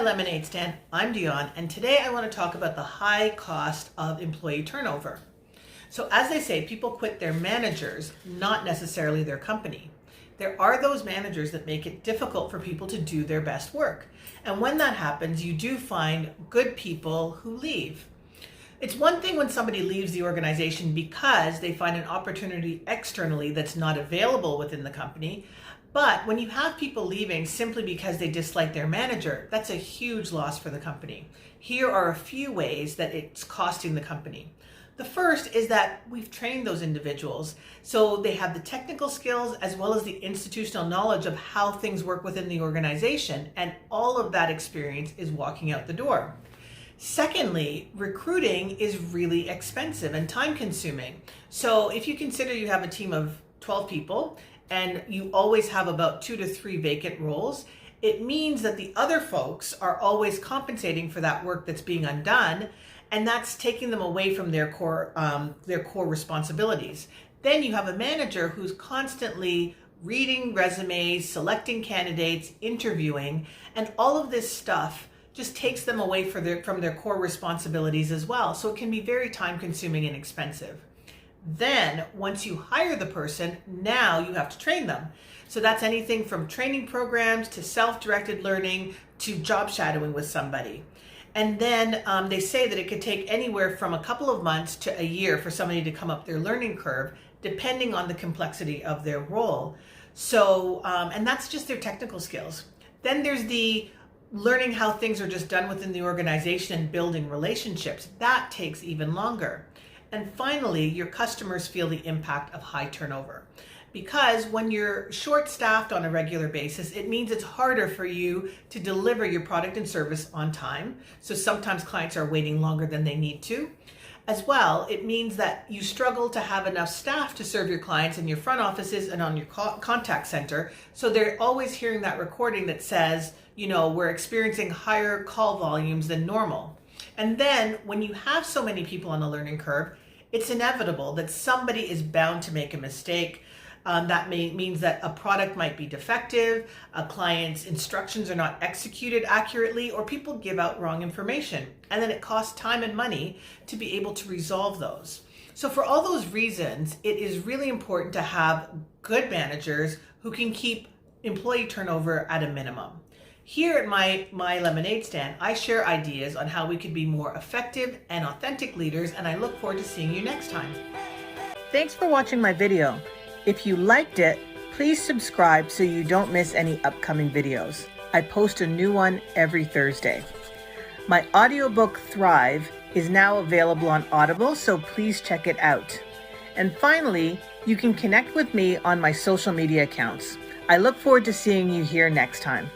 lemonade stand. I'm Dion, and today I want to talk about the high cost of employee turnover. So as they say, people quit their managers, not necessarily their company. There are those managers that make it difficult for people to do their best work. And when that happens, you do find good people who leave. It's one thing when somebody leaves the organization because they find an opportunity externally that's not available within the company. But when you have people leaving simply because they dislike their manager, that's a huge loss for the company. Here are a few ways that it's costing the company. The first is that we've trained those individuals so they have the technical skills as well as the institutional knowledge of how things work within the organization, and all of that experience is walking out the door. Secondly, recruiting is really expensive and time consuming. So if you consider you have a team of 12 people and you always have about 2 to 3 vacant roles, it means that the other folks are always compensating for that work that's being undone, and that's taking them away from their core responsibilities. Then you have a manager who's constantly reading resumes, selecting candidates, interviewing, and all of this stuff just takes them away from their core responsibilities as well. So it can be very time consuming and expensive. Then once you hire the person, now you have to train them. So that's anything from training programs to self-directed learning to job shadowing with somebody. And then they say that it could take anywhere from a couple of months to a year for somebody to come up their learning curve, depending on the complexity of their role. So, and that's just their technical skills. Then there's the learning how things are just done within the organization and building relationships. That takes even longer. And finally, your customers feel the impact of high turnover. Because when you're short-staffed on a regular basis, it means it's harder for you to deliver your product and service on time. So sometimes clients are waiting longer than they need to. As well, it means that you struggle to have enough staff to serve your clients in your front offices and on your contact center. So they're always hearing that recording that says, you know, we're experiencing higher call volumes than normal. And then when you have so many people on the learning curve, it's inevitable that somebody is bound to make a mistake. That means that a product might be defective, a client's instructions are not executed accurately, or people give out wrong information. And then it costs time and money to be able to resolve those. So for all those reasons, it is really important to have good managers who can keep employee turnover at a minimum. Here at my lemonade stand, I share ideas on how we could be more effective and authentic leaders, and I look forward to seeing you next time. Thanks for watching my video. If you liked it, please subscribe so you don't miss any upcoming videos. I post a new one every Thursday. My audiobook Thrive is now available on Audible, so please check it out. And finally, you can connect with me on my social media accounts. I look forward to seeing you here next time.